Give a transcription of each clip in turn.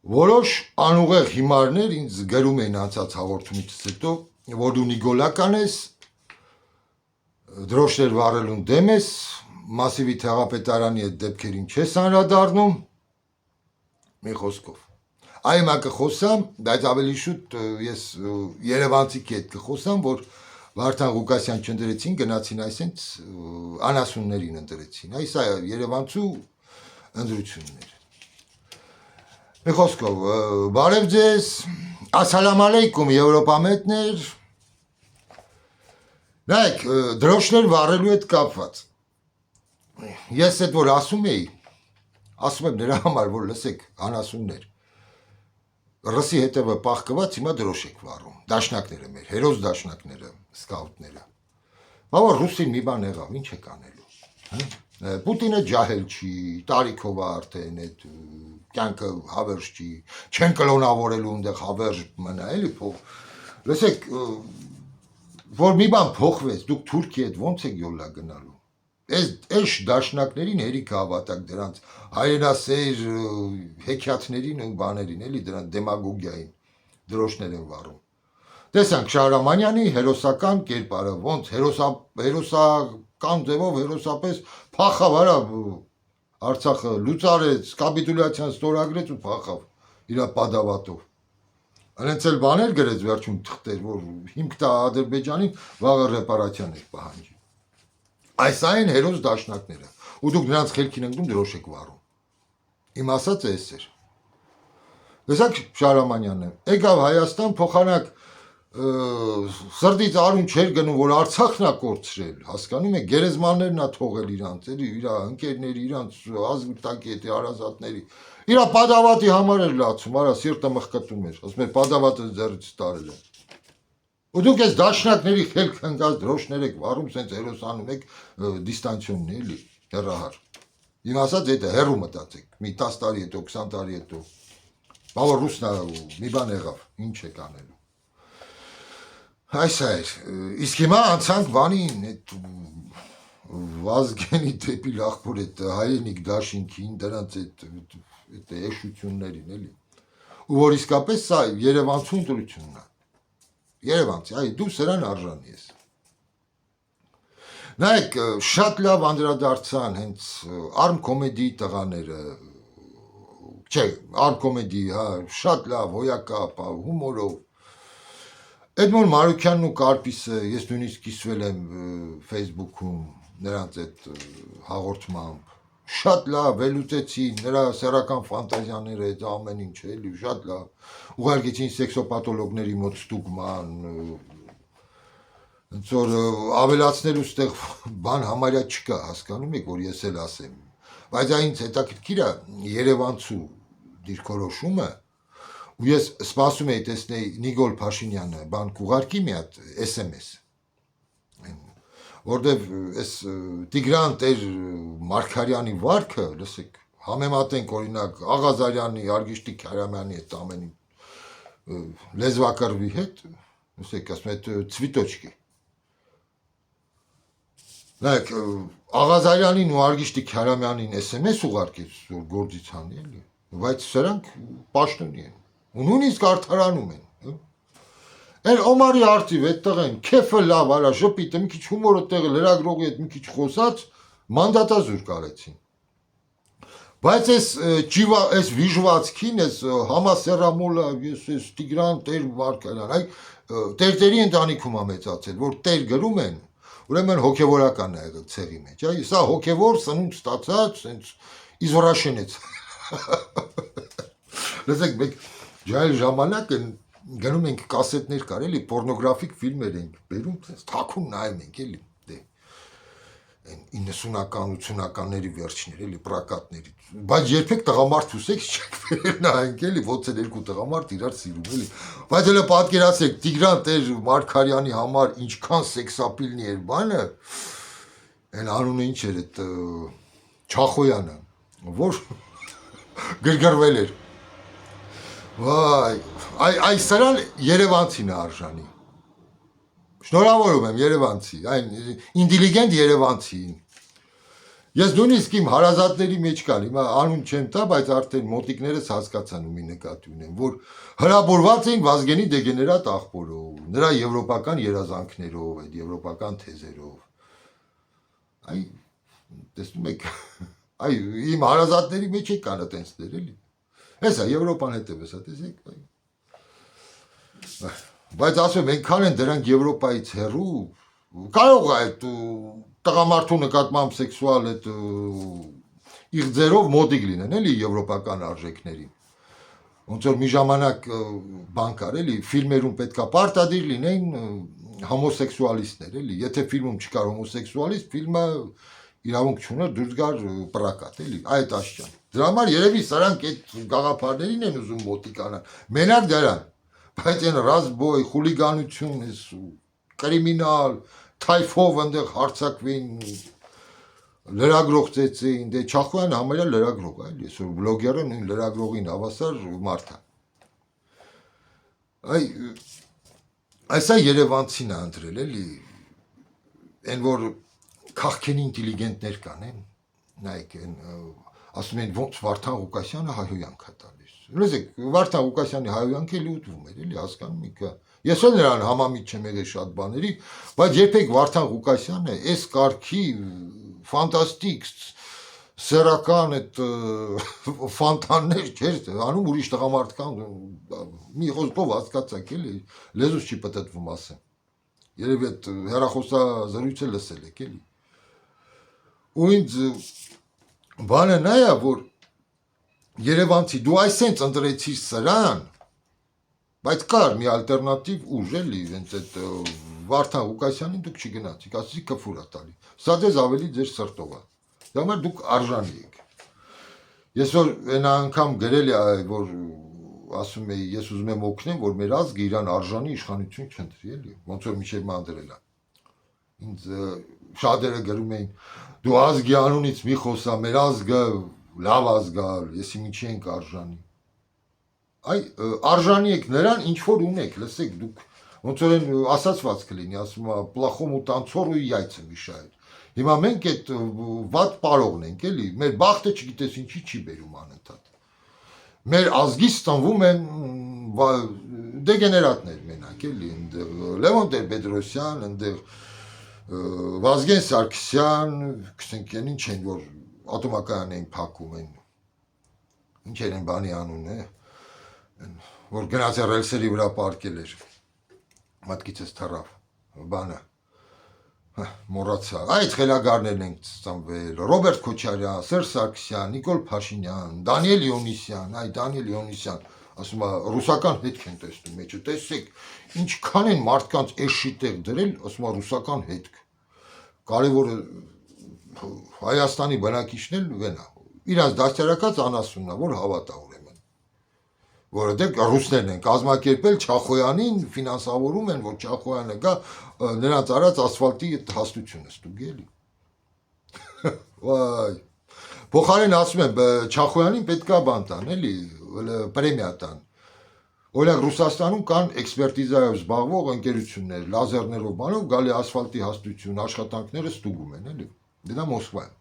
Որոշ անուղեղ հիմարներ ինձ գրում էին անցած հաղորդումից հետո, որ դու նիգոլական ես, դրոշներ վառելուն դեմ ես, մասիվի թեղապետարանի այդ դեպքերին չես անդրադառնում, մի խոսքով։ Այ հիմա կխոսամ, բայց ավելի շուտ ես երևանցիքի հետ կխոսամ, որ Վարդան Ղուկասյան չընտրեցին, գնացին այսենց անասուններին ընտրեցին։ Այս երևանցու ընտրություններ։ Մի խոսքով, բարև ձեզ, ասալամ ալեյկում եվրոպամետներ, նայեք, դրոշներ վառելու հետ կապված, ես այդ որ ասում եմ նրա համար, որ լսեք անասուններ, ռսի հետևը պաղկված, հիմա դրոշ եք վառում, դաշնակները մեր, հերոս դաշնակները, սկաուտները, բավար ռուսին մի բան եղավ, ինչ եք անելու, Պուտինը ջահել չի, տարիքով արդեն այդ կյանքը հավերժ չի, չեն կլոնավորելու ընդեղ հավերժ մնա, էլի փող, լսեք, որ մի բան փոխվեց, դուք Թուրքիա հետ ոնց եք յոլա գնալու, այս դաշնակներին հերիք հավատակ դրանց հայրենասեր հեքիաթներին ու բաներին, էլի դրանց դեմագոգիային դրոշներ են վառում, տեսանք Շահրամանյանի հերոսական կերպարը, ոնց հերոսական ձևով հերոսապես փախավ արա Արցախը լուծարեց, կապիտուլյացիան ստորագրեց ու փախավ իր պատավատով։ Այնց էլ բաներ գրեց վերջում թղթեր, որ հիմք տա Ադրբեջանին վաղը ռեպարացիաներ պահանջի։ Այս այն հերոս դաշնակները, ու դուք նրանց խելքին ընկնում դրոշ եք վառում։ Իմ ասածը էս էր։ Տեսակ Շահրամանյանը, եկավ Հայաստան փոխանակ սրտից արուն չէր գնում, որ Արցախն է կորցրել, հասկանում եք, գերեզմաններն է թողել իրանց, էլի իր ընկերների, իրանց ազգուտակի հետ հարազատների, իր պատավատի համար էր լացում, արա սիրտը մխկտում էր, ասում էր պատավատը ձեռից տարել է։ Ու դուք այս դաշնակների խելք ընկած դրոշներ եք վառում, սենց հերոսանում եք դիստանցիոնն էլի, հեռահար։ Իմ ասած այդ հեռու մտածեք, մի 10 տարի հետո, 20 տարի հետո, բավար ռուսնա մի բան եղավ, ինչ եք անելու։ Այս էր, իսկ հիմա անցանք բանին, այդ Վազգենի դեպի լախվոր այդ հայենիկ դաշինքին, դրանց այդ էշություններին, էլի։ Ու որ իսկապես սա երևանցու ընտրությունն է, երևանցի, այ դու սրան արժանի ես։ Նայեք, շատ լավ անդրադարձան հենց արմկոմեդիի տղաները, չէ, արմկոմեդիի, շատ լավ, հոյակապ, հումորով, Էդմոն Մարուքյանն ու Կարպիսը, ես նույնիսկ կիսվել եմ Facebook-ում նրանց այդ հաղորդմամբ, շատ լավ, վերլուծեցին, նրա սեռական ֆանտազիաները, այդ ամեն ինչ, էլի, շատ լավ, ուղարկեցին սեքսոպաթոլոգների մոտ ստուգման, ոնց որ ավելացնելու ստեղ բան համարյա չկա, հասկանում եք, որ ես էլ ասեմ, բայց այնց հետաքրքիր է երևանցու դիրքորոշումը, ու ես սպասում էի տեսնեի Նիգոլ Փաշինյանը բան կուղարկի մի հատ SMS, որտեվ այս Տիգրան Տեր Մարգարյանի վարքը, լսեք, համեմատենք օրինակ Աղազարյանի, Արգիշտի Քարամյանի հետ ամենին լեզվակռվի հետ, լսեք, ասում այդ ցվիտոչկի։ Նայեք, Աղազարյանին ու Արգիշտի Քարամյանին SMS ուղարկեց, որ գործից հանի էլի, բայց սրանք պաշտոնի են։ Ու նույնիսկ արդարանում են։ Այն Օմարի արդիվ այդ տղեն, քեֆը լավ, արա ժպիտը, մի քիչ հումորը տեղը լրագրողի հետ մի քիչ խոսած, մանդատազույր կարեցին։ Բայց այս վիժվածքին, այս համասեռամոլը, ես Տիգրան Տեր Մարգարյան, այ տերտերի ընտանիքում է մեծացել, որ տեր գրում են, ուրեմն հոգևորական է եղել ցեղի մեջ, այ սա հոգևոր սնունդ ստացած, սենց իզորաշենեց։ Լսեք, մեկ ջահել ժամանակ գնում ենք կասետներ կար, էլի, պորնոգրաֆիկ ֆիլմեր ենք բերում, թաքուն նայում ենք, էլի, 90-ական, 80-ականների վերջներ, էլի, պրակատների, բայց երբեք տղամարդ ուսեք չեք վերել նայենք, էլի, ոնց են երկու տղամարդ իրար սիրում, էլի, բայց հələ պատկերացրեք Տիգրան Տեր Մարգարյանի համար ինչքան սեքսապիլնի էր բանը, այն անունը ինչ էր այդ Չախոյանը, որ գրգռվել էր, վայ, այ սրան երևանցին է արժանի, շնորհավորում եմ երևանցի, այն ինտելիգենտ երևանցին, Ես նույնիսկ իմ հարազատների մեջ կան, հիմա անուն չեմ տա, բայց արդեն մոտիկներս հասկացան ումի նկատի ունեմ, որ հրաբորված էին Վազգենի դեգեներատ աղբորով, նրա եվրոպական երազանքներով, այդ եվրոպական թեզերով։ Այ տեսնում եք, այ իմ հարազատների մեջ է կան այտենցներ էլի։ Հեսա Եվրոպան հետևես, տեսեք։ Բայց ասում եմ, այնքան են դրանք Եվրոպայից հեռու, կարող է այդ տղամարդու նկատմամբ սեքսուալ այդ իղձերով մոդիկ լինեն, էլի եվրոպական արժեքներին։ Ոնց որ մի ժամանակ բան կար, էլի, ֆիլմերում պետքա պարտադիր լինեին հոմոսեքսուալիստներ, էլի, եթե ֆիլմում չկար հոմոսեքսուալիստ, ֆիլմը իրավունք չուներ դուրս գար պրակատ, էլի, այդ աշճան։ Դրա համար երևի սրանք այդ գաղափարներին են ուզում մոտիկանալ, մենակ դրան, բայց այն ռազմբոյ, խուլիգանություն, կրիմինալ, թայֆով այնտեղ հարցակվին, լրագրող ծեծեին, դե Չախոյանը համարյա լրագրող է, էլի, այսօր բլոգերը նույն լրագրողին հավասար մարդ է։ Այսա Երևանցին է ընտրել, էլի, այն որ քաղքենի ինտելիգենտներ կան, նայեք, ասում են ոնց Վարդան Ղուկասյանը հայհոյանք է տալիս։ Լսեք, Վարդան Ղուկասյանի հայհոյանքը էլի ուտվում էր, էլի, հասկանում եք։ Ես էլ նրան համամիտ չեմ եղել շատ բաների, բայց երբեք Վարդան Ղուկասյանը այս կարգի ֆանտաստիկ սերական այդ ֆանտաններ չէր անում ուրիշ տղամարդկան մի խոսքով հասկացաք էլի լեզուս չի պատտվում ասեմ երևի այդ հեռախոսազրույցը լսել եք էլի ու ինձ բանը նա է որ Երևանցի դու այսենց ընտրեցիր սրան բայց կար մի ալտերնատիվ ուժ էլի հենց այդ Վարդան Ղուկասյանին դուք չգնացիք ասեցիք կֆուր է տալի սա ձեզ ավելի ձեր սրտով է դա համար դուք արժանի եք ես որ այն անգամ գրել է որ ասում էի ես ուզում եմ օգնեմ որ մեր ազգը իրան արժանի իշխանություն չընտրի էլի ոնց որ Միշել Մանդելն է ինձ շատերը գրում էին դու ազգի անունից մի խոսա մեր ազգը լավ ազգ է եսի ինչի ենք արժանի այ արժանի եք նրան ինչ որ ունեք լսեք դուք ոնց որ են ասացված կլինի ասում է պլախոմ ու տանցորը яйца միշայել հիմա մենք այդ վատ պարողն ենք էլի մեր բախտը չգիտես ինչի չի բերում անընդհատ մեր ազգից ստանվում են դեգեներատներ մենակ էլի այնտեղ Լևոն Տեր-Պետրոսյան այնտեղ Վազգեն Սարգսյան քսենք են ինչ են որ ատոմակայան են փակում են ինչ են բանի անուն է որ գնաց է ռելսերի վրա պարկել էր մատկիցս թռավ բանը մոռացա այդ խելագարներն են ծնվել Ռոբերտ Քոչարյան, Սերժ Սարգսյան, Նիկոլ Փաշինյան, Դանիել Իոնիսյան, այ Դանիել Իոնիսյան ասում է ռուսական հետք են տեսնում մեջը տեսեք ինչքան են մարդկանց էշի տեղ դրել ասում է ռուսական հետք կարևորը Հայաստանի բնակիչն էլ վենա իրանց դաստիարակած անասունն է որ հավատա ուրեմն որովհետև ռուսներն են կազմակերպել Չախոյանին ֆինանսավորում են որ Չախոյանը գա նրանց արած ասֆալտի հաստությունը ստուգի էլի վայ փոխարեն ասում եմ Չախոյանին պետքա բան տան էլի պրեմիա տան օրինակ Ռուսաստանում կան էքսպերտիզայով զբաղվող ընկերություններ լազերներով բանով գալի ասֆալտի հաստություն աշխատանքները ստուգում են էլի դա Մոսկվայում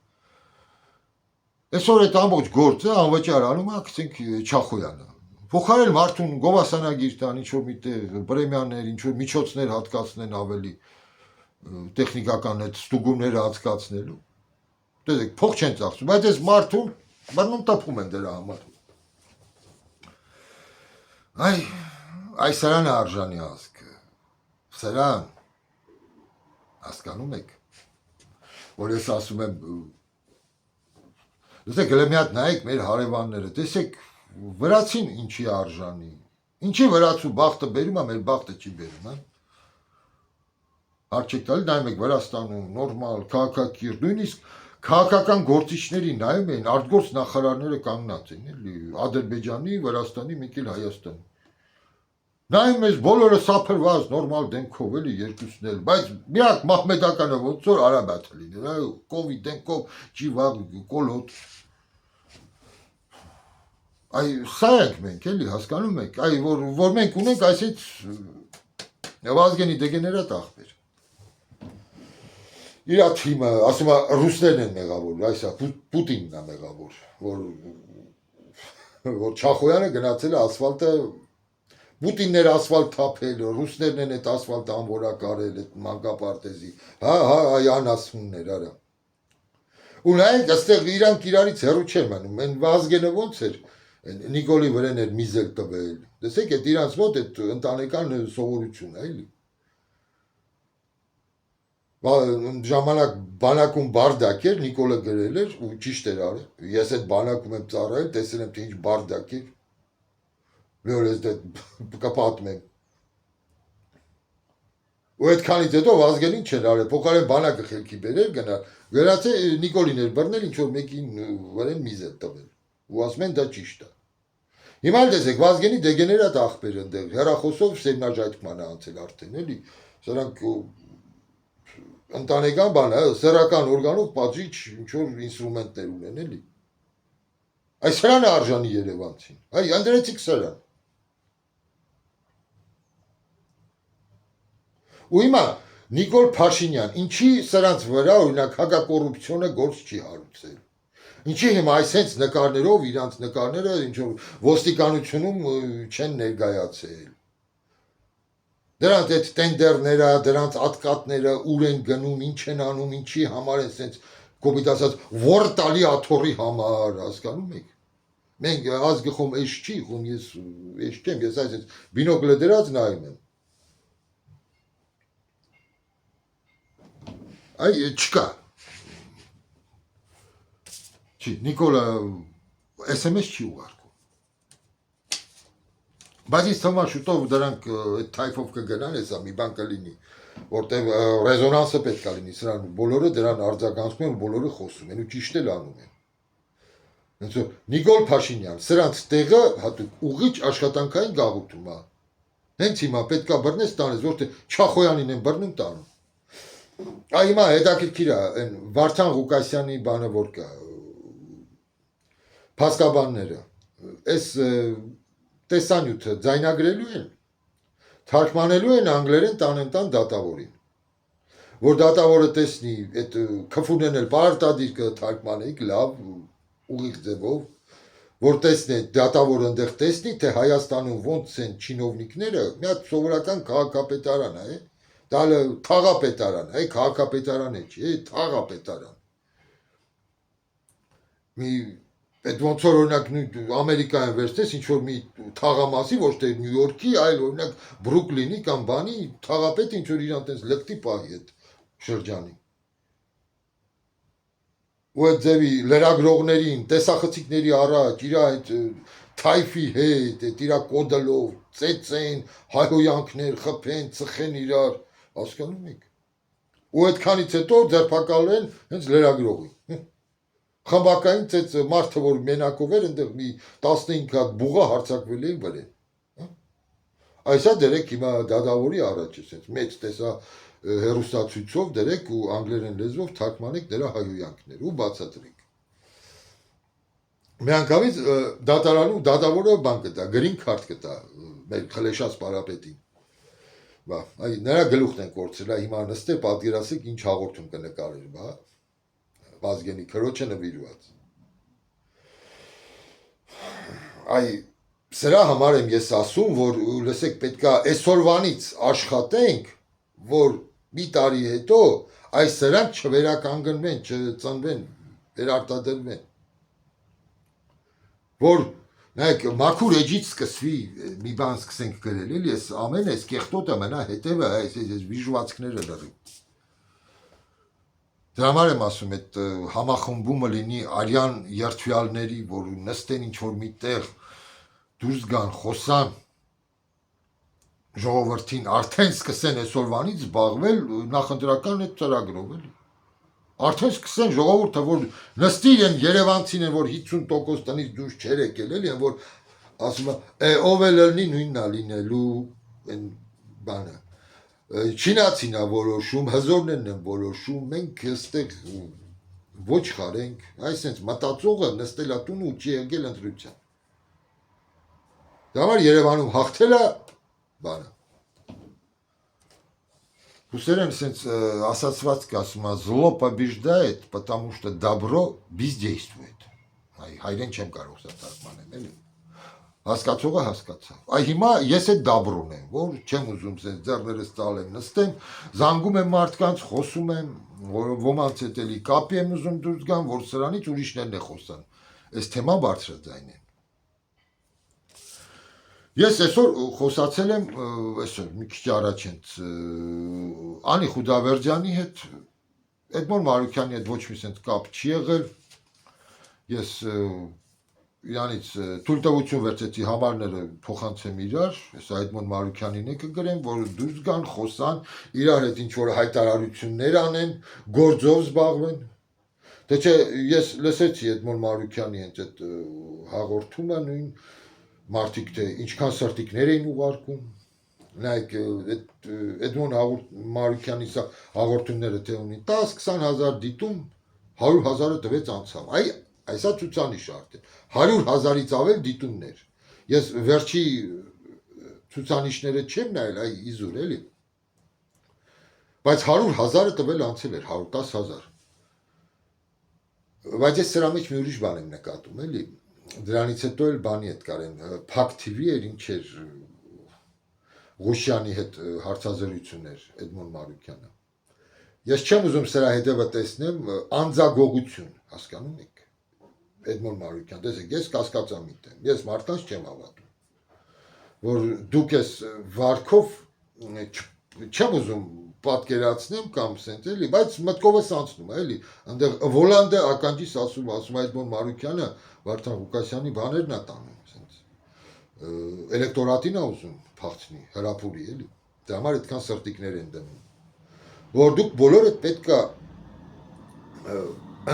այսօր այդ ամբողջ գործը անվճար անում է ասենք Չախոյանը փոխարեն մարդուն գովասանագիր տան ինչ որ միտեղ պրեմիաներ ինչ որ միջոցներ հատկացնեն ավելի տեխնիկական այդ ստուգումները հատկացնելու տեսեք փող չեն ծախսում բայց այս մարդուն բռնում տպում են դրա համար այ սրան է արժանի ազգը սրան հասկանում եք որ ես ասում եմ լսեք հենց մի հատ նայեք մեր հարևանները տեսեք վրացին ինչի արժանի ինչի վրացու բախտը բերում է մեր բախտը չի բերում հա հարց չեք տալի նայում եք Վրաստանում նորմալ քաղաքակիրթ նույնիսկ քաղաքական գործիչների նայում են արտգործ նախարարները կանգնած են էլի Ադրբեջանի Վրաստանի մեկ էլ Հայաստանի նայում ես բոլորը սափրված նորմալ դեմքով էլի երկուսն էլ բայց մի հատ մահմեդականը ոնց որ արաբաթ լիներ կովիդ դեմքով ջիվա կոլոտ այ սա ենք մենք էլի հասկանում եք այ որ մենք ունենք այսից Վազգենի դեգեներատ աղբեր իր թիմը, ասում է ռուսներն են մեղավոր, այսա Պուտինն է մեղավոր, որ Չախոյանը գնացել է ասֆալտը Պուտիններ ասֆալտ թափել, ռուսներն են այդ ասֆալտը անվորակարել, այդ մանկապարտեզի, այ անասուններ, արա։ Ու նայեք, այստեղ իրանք իրարից հեռու չեն մնում, այն Վազգենը ոնց էր, Նիկոլի վրան էր միզել տվել, տեսեք, այդ իրանց մոտ այդ ընտանեկան սովորություն է, էլի։ Ժամանակ բանակում բարդակ էր, Նիկոլը գրել էր ու ճիշտ էր արել։ Ես այդ բանակում եմ ծառայել, տեսել եմ թե ինչ բարդակ էր։ Որ ես դա կպատմեմ։ Ու այդքանից հետո Վազգենին չեն արել, փոխարեն բանակը խելքի բերել գնա։ Գնաց է Նիկոլին էր բռնել, ինչ որ մեկին վրան միզել տվել։ Ու ասում են դա ճիշտ է։ Հիմա տեսեք, Վազգենի դեգեներատ ախպեր ընդեղ, հերախոսով սերնաժայթքման է անցել արդեն, էլի։ Սրանք ընտանեկան բան է, սեռական օրգանով պատժիչ ինչ որ ինստրումենտներ ունեն, էլի։ Այս սրան է արժանի Երևանցին։ Այ անդրեցիք սրան։ Ու հիմա Նիկոլ Փաշինյան, ինչի սրանց վրա օրինակ հակակոռուպցիոնը գործ չի հարուցել։ Ինչի հիմա այսենց նկարներով իրանց նկարները ինչ որ ոստիկանությունում չեն ներկայացել։ Դրանց այդ տենդերները, դրանց ատկատները ուր են գնում, ինչ են անում, ինչի համար են սենց կոպիտ ասած որ տալի աթոռի համար, հասկանում եք։ Մենք ազգը խոմ էշ չի, խոմ ես էշ չեմ, ես այսպես բինոկլը դրած նայում եմ։ Այ չկա։ Չի, Նիկոլը SMS չի ուղարկում։ Բայց ինձ թվում է շուտով դրանք այդ թայֆով կգնան, հեսա մի բան կլինի, որտեղ ռեզոնանսը պետք է լինի, սրան բոլորը դրան արձագանքում են, բոլորը խոսում են ու ճիշտ էլ անում են։ Հենց որ Նիկոլ Փաշինյան, սրանց տեղը հատուկ ուղիչ աշխատանքային գաղութում է։ Հենց հիմա պետքա բռնես տանես, որտեղ Չախոյանին են բռնում տանում։ Այ հիմա հետաքրքիր է, այն Վարդան Ղուկասյանի բանը որ կա, փաստաբանները, այս տեսանյութը ձայնագրելու են, թարգմանելու են անգլերեն տան դատավորին, որ դատավորը տեսնի, այդ քֆունեն էլ պարտադիր կթարգմանեիք լավ, ուղիղ ձևով, որ տեսնի, դատավորը ընդեղ տեսնի, թե Հայաստանում ոնց են չինովնիկները, մի հատ սովորական քաղաքապետարան է, դալը թաղապետարան, այ քաղաքապետարան է չի, թաղապետարան։ Մի այդ ոնց որ օրինակ Ամերիկայում վերցնես ինչ որ մի թաղամասի, ոչ թե Նյու Յորքի, այլ օրինակ Բրուկլինի կամ բանի թաղապետ ինչ որ իրան տես լկտի պահի այդ շրջանի։ Ու այդ ձևի լրագրողներին, տեսախցիկների առաջ, իր այդ թայֆի հետ, այդ իր կոդելով, ծեծեն, հայհոյանքներ, խփեն, ծխեն իրար, հասկանում եք։ Ու այդքանից հետո ձերբակալեն հենց լրագրողի։ Խմբակային ծեծ մարդը որ մենակով էր, այնտեղ մի 15 հատ բուղա հարձակվել էին վրան։ Այսա դերեք հիմա դադավորի առաջ է, մեծ տեսա հերոստացույցով դերեք ու անգլերեն լեզվով թարգմանեք դրա հայհոյանքներ ու բացատրեք։ Միանգամից դատարանում դատավորը բան կտա, գրին քարտ կտա մեր խլեշած պարապետին։ Բա, այ նրա գլուխն են կորցրել, հիմա նստե պատկերացեք ինչ հաղորդում կնկարեր, բա Վազգենի քրոջը նվիրված։ Այ սրա համար եմ ես ասում, որ լսեք պետքա այսօրվանից աշխատենք, որ մի տարի հետո այս սրանք չվերականգնվեն, չծնվեն, վերարտադրվեն։ Որ նայեք մաքուր էջից սկսվի մի բան սկսենք գրել, էլի ես ամեն այս կեղտոտը մնա հետևը այս վիժուածքները լրի։ Դրա համար եմ ասում, այդ համախմբումը լինի արյան երթվյալների, որ նստեն ինչ որ միտեղ դուրս գան, խոսան ժողովրդին, արդեն սկսեն այսօրվանից զբաղվել նախընտրական այդ ծրագրով էլի։ Արդեն սկսեն ժողովուրդը, որ նստի են Երևանցին են, որ 50% տնից դուրս չեր եկել էլի, որ ասում է ով էլ լինի նույնն է լինելու այն բանը։ Չինացին է որոշում, հզորներն են որոշում, մենք այստեղ ոչ խարենք, այսինքն մտածողը նստել է տուն ու չի եկել ընտրության։ Դա համար Երևանում հաղթել է բանը։ Հուսերեն սենց ասացված կասում, зло побеждает, потому что добро бездействует։ Այ հայրեն չեմ կարող սա թարգմանել, էլի։ Հասկացողը հասկացավ։ Այ հիմա ես այդ դաբրոն եմ, որ չեմ ուզում սենց ձեռներս ծալեմ, նստեմ, զանգում եմ մարդկանց, խոսում եմ, ոմանց հետ էլի կապի եմ ուզում դուրս գամ, որ սրանից ուրիշներն է խոսան։ Այս թեման բարձրաձայն է։ Ես այսօր խոսացել եմ, այսօր մի քիչ առաջ հենց Անի Խուդավերջյանի հետ, Էդմոն Մարուքյանի հետ ոչ մի սենց կապ չի եղել։ Ես իրանից թույլտվություն վերցեցի համարները փոխանցեմ իրար, ես Էդմոն Մարուքյանին է կգրեմ, որ դուրս գան, խոսան, իրար հետ ինչ որ հայտարարություններ անեն, գործով զբաղվեն։ Դե չէ, ես լսեցի Էդմոն Մարուքյանի հենց այդ հաղորդումը նույն մարդիկ թե ինչքան սրտիկներ էին ուղարկում, նայեք Էդմոն Մարուքյանի սա հաղորդումները թե ունի 10-20 հազար դիտում, 100 հազարը տվեց անցավ, այսա ցուցանիշ արդեն, 100 հազարից ավել դիտումներ, ես վերջի ցուցանիշները չեմ նայել, իզուր էլի, բայց 100 հազարը տվել անցել էր, 110 հազար, բայց ես սրա մեջ մի ուրիշ բան եմ նկատում, էլի, դրանից հետո էլ բանի հետ կարեն, Փակ TV էր, ինչ էր Ղուշյանի հետ հարցազրույցներ Էդմոն Մարուքյանը։ Ես չեմ ուզում սրա հետևը տեսնեմ անձագողություն, հասկանում եք, Էդմոն Մարուքյան, տեսեք, ես կասկածամիտ եմ, ես մարդկանց չեմ հավատում, որ դուք ես վարքով չեմ ուզում պատկերացնեմ կամ սենց էլի, բայց մտքովս անցնում է, էլի, այնտեղ Վոլանդը ականջիս ասում Էդմոն Մարուքյանը Վարդան Ղուկասյանի բաներն է տանում, սենց էլեկտորատին է ուզում փախցնի, հրապուրի, էլի, դրա համար այդքան սրտիկներ են դնում, որ դուք բոլորդ պետք է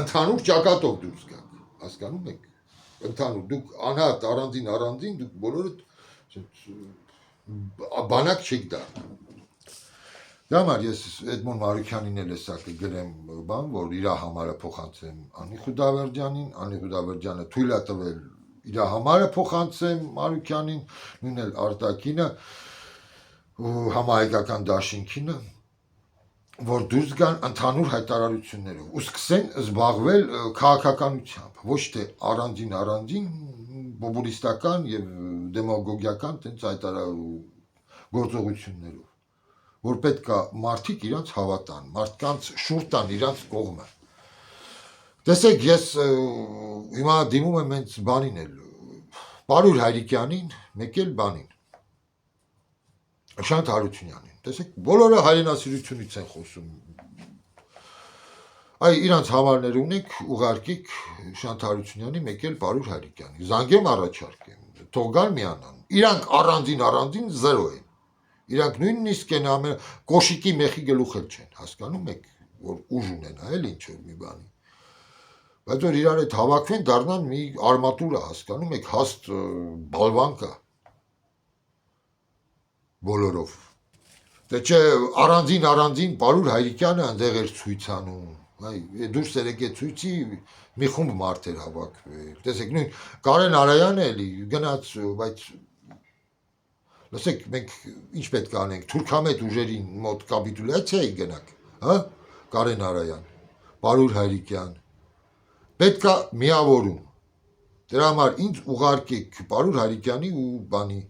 ընդհանուր ճակատով դուրս գաք, հասկանում եք, ընդհանուր, դուք անհատ առանձին, դուք բոլորդ բանակ չեք դառնում։ Դա համար ես Էդմոն Մարուքյանին էլ հեսա կգրեմ բան, որ իր համարը փոխանցեմ Անի Խուդավերջյանին, Անի Խուդավերջյանը թույլ է տվել իր համարը փոխանցեմ Մարուքյանին, նույն էլ Արտակինը ու համահայկական դաշինքինը, որ դուրս գան ընդհանուր հայտարարություններով ու սկսեն զբաղվել քաղաքականությամբ, ոչ թե առանձին պոպուլիստական եւ դեմագոգիական տենց գործողություններով, որ պետք է մարդիկ իրանց հավատան, մարդկանց շուռ տան իրանց կողմը։ Տեսեք, ես հիմա դիմում եմ հենց բանին էլ, Պարուր Հայրիկյանին, մեկ էլ բանին, Շանթ Հարությունյանին, տեսեք, բոլորը հայրենասիրությունից են խոսում, իրանց համարներ ունեք, ուղարկիք Շանթ Հարությունյանի, մեկ էլ Պարուր Հայրիկյանի, զանգեմ առաջարկեմ, թող գան միանան, իրանք առանձին զերո են, իրանք նույնիսկ են կոշիկի մեխի գլուխ էլ չեն, հասկանում եք, որ ուժ ունենա, էլ ինչ որ մի բանի, բայց որ իրար հետ հավաքվեն, դառնան մի արմատուրա, հասկանում եք, հաստ բալվան կա, բոլորով, դե չէ առանձին Պարուր Հայրիկյանը այնտեղ էր ցույցանում, դուրս եկեք ցույցի մի խումբ մարդեր հավաքվել, տեսեք նույն Կարեն Արայանը էլի գնաց, բայց լսեք մենք ինչ պետք է անենք, թուրքամետ ուժերին մոտ կապիտուլյացիայի գնանք, հա, Կարեն Արայան, Պարուր Հայրիկյան, պետք է միավորում, դրա համար ինձ ուղարկեք Պարուր Հայրիկյանի ու բանի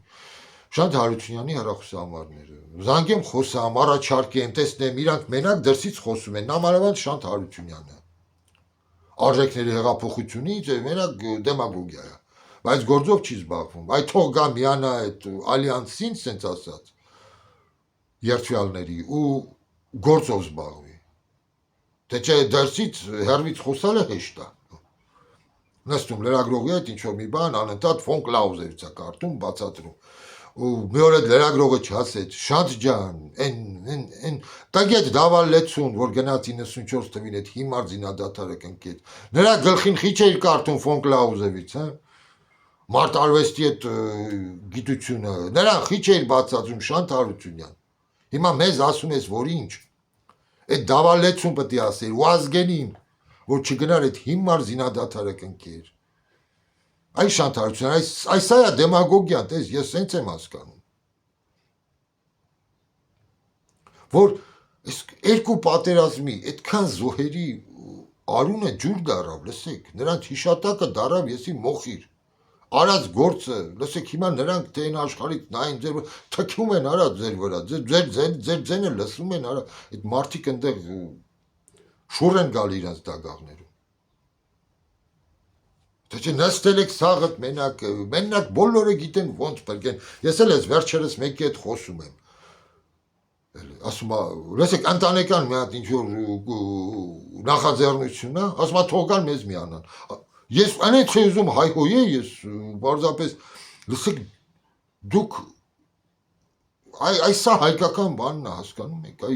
Շանթ Հարությունյանի հեռախոսահամարները, զանգեմ խոսամ, առաջարկեմ, տեսնեմ, իրանք մենակ դրսից խոսում են, նամանավանդ Շանթ Հարությունյանը, արժեքների հեղափոխությունից մենակ դեմագոգիա է, բայց գործով չի զբաղվում, թող գա միանա այդ ալյանսին, սենց ասած, երդվյալների ու գործով զբաղվի, թե չէ դրսից հեռվից խոսալը հեշտ է, նստում լրագրողի հետ ինչ-որ մի բան, անընդհատ Ֆոն Կլաուզևից է կարդում, բացատրում, ու մի օր այդ լրագրողը չասեց, Շանթ ջան, տագետ դավալեցուն, որ գնաց 94 թվին այդ հիմար զինադադարը կնքեց, նրա գլխին խիչ էր կարդում Ֆոն Կլաուզևից, մարտարվեստի այդ գիտությունը, նրան խիչ էր բացատրում Շանթ Հարությունյան, հիմա մեզ ասում ես, որ ինչ, այդ դավալեցուն պետք է ասեր, ու ազգենին, որ չգնար այդ հիմար զինադադարը կնքեր, Շանթ Հարությունյան, այս է դեմագոգիան, ես սենց եմ հասկանում, որ Այս երկու պատերազմի այդքան զոհերի արունը ջուր դարավ, լսեք, նրանց հիշատակը դարավ եսի մոխիր։ Արած գործը, լսեք, հիմա նրանք թե այն աշխարհից նային ձեր թքում են արա ձեր վրա, ձեր ձենը լսում են արա, այդ մարդիկ այնտեղ շուռ են գալի իրենց դագաղներում։ Թե չէ նստել եք սաղդ մենակ բոլորը գիտեն ոնց պետք է։ Ես էլ ես վերջերս մեկի հետ խոսում եմ։ Ասում է, լսեք, ընտանեկան մի հատ ինչ որ նախաձեռնություն է, ասում է թող գան մեզ միանան։ Ես անեց ուզում հայհոյե, ես բարձրապես լսեք դուք այսա հայկական բանն է հասկանում եք,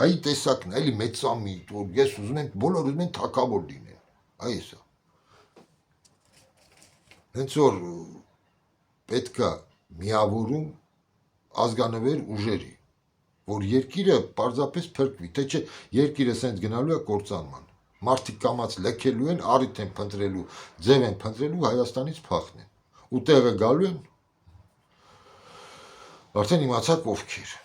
հայ տեսակն է, էլի մեծամիտ, որ ես ուզում եմ բոլորը ուզում են թակավոր լինեն։ Այսա։ Հենց որ պետքա միավորում ազգանվեր ուժերի, որ երկիրը պարզապես փրկվի, թե չէ երկիրը սենց գնալու է կործանման։ Մարդիկ կամած լքելու են, առիթ են փնտրելու, ձև են փնտրելու Հայաստանից փախնեն։ Ու տեղը գալու են, արդեն իմացաք ովքեր։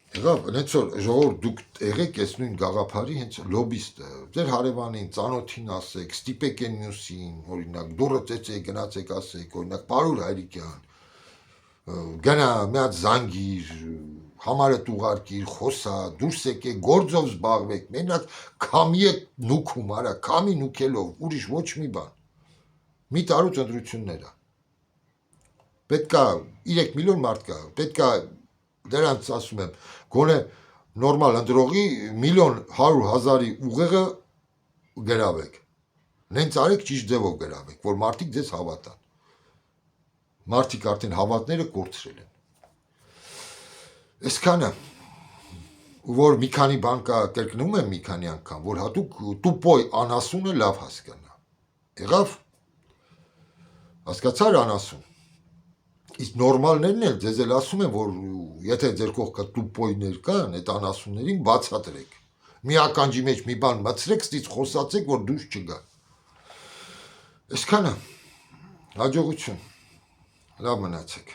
Եղավ, հենց որ ժողովուրդ դուք եղեք այս նույն գաղափարի հենց լոբիստը, ձեր հարևանին, ծանոթին ասեք, ստիպեք են մյուսին, օրինակ, դուրը ծեծեք, գնացեք ասեք, օրինակ, Պարուր Հայրիկյան, գնա մի հատ զանգիր, համարդ ուղարկիր, խոսա, դուրս եկեք, գործով զբաղվեք, մենակ քամի եք նուքում, արա, քամի նուքելով, ուրիշ ոչ մի բան։ Մի տարուց ընտրություններ է։ Պետքա 3 միլիոն մարդ կա, պետքա դրանց ասում եմ, գոնե նորմալ ընտրողի 1.100.000-ի ուղեղը գրավեք։ Նենց արեք ճիշտ ձևով գրավեք, որ մարդիկ ձեզ հավատան։ Մարդիկ արդեն հավատները կորցրել են։ Այսքանը, որ մի քանի բան կա, կրկնում եմ մի քանի անգամ, որ հատուկ տուպոյ անասունը լավ հասկանա։ Եղավ, հասկացար անասուն։ Իսկ նորմալներն էլ ձեզ էլ ասում են, որ եթե ձեր կողքը տուպոյներ կան, այդ անասուններին բացատրեք։ Մի ականջի մեջ մի բան մտցրեք, ստից խոսացեք, որ դուրս չգա։ Այսքանը, հաջողություն, լավ մնացեք։